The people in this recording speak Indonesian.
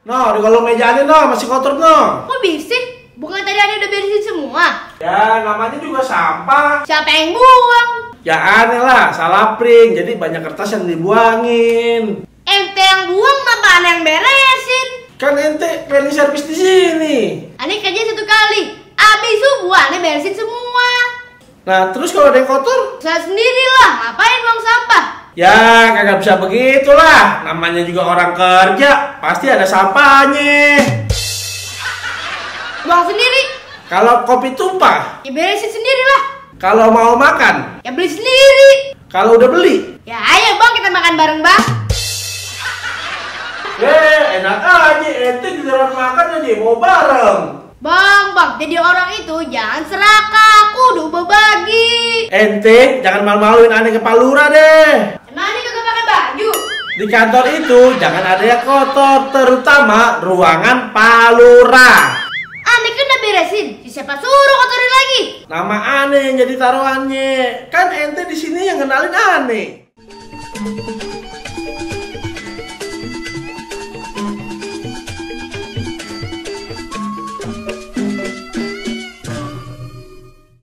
No, di kolong meja ini no, masih kotor no. Kok bisik? Bukan tadi ada udah beresin semua? Ya, namanya juga sampah. Siapa yang buang? Ya aneh lah, salah print, jadi banyak kertas yang dibuangin. Ente yang buang, kenapa aneh yang beresin? Kan ente cleaning service di sini. Aneh kerja 1 kali, abis subuh aneh beresin semua. Nah, terus kalau ada yang kotor? Saya sendirilah, ngapain buang sampah? Ya, kagak bisa begitulah. Namanya juga orang kerja, pasti ada sampahnya. Buang sendiri? Kalau kopi tumpah, Ya beresin sendirilah. kalau mau makan, Ya beli sendiri. kalau udah beli. Ya ayo bang, kita makan bareng bang. Enak aja, ente di dalam makan aja mau bareng. Bang, jadi orang itu jangan serakah, kudu berbagi. Ente jangan malu-maluin aneh kepala lurah deh. Emang aneh kagak pakai baju? Di kantor itu jangan ada yang kotor, terutama ruangan palura. Aneh kan udah beresin, siapa suruh kotorin lagi? Nama aneh yang jadi taruhannya. Kan ente di sini yang kenalin aneh.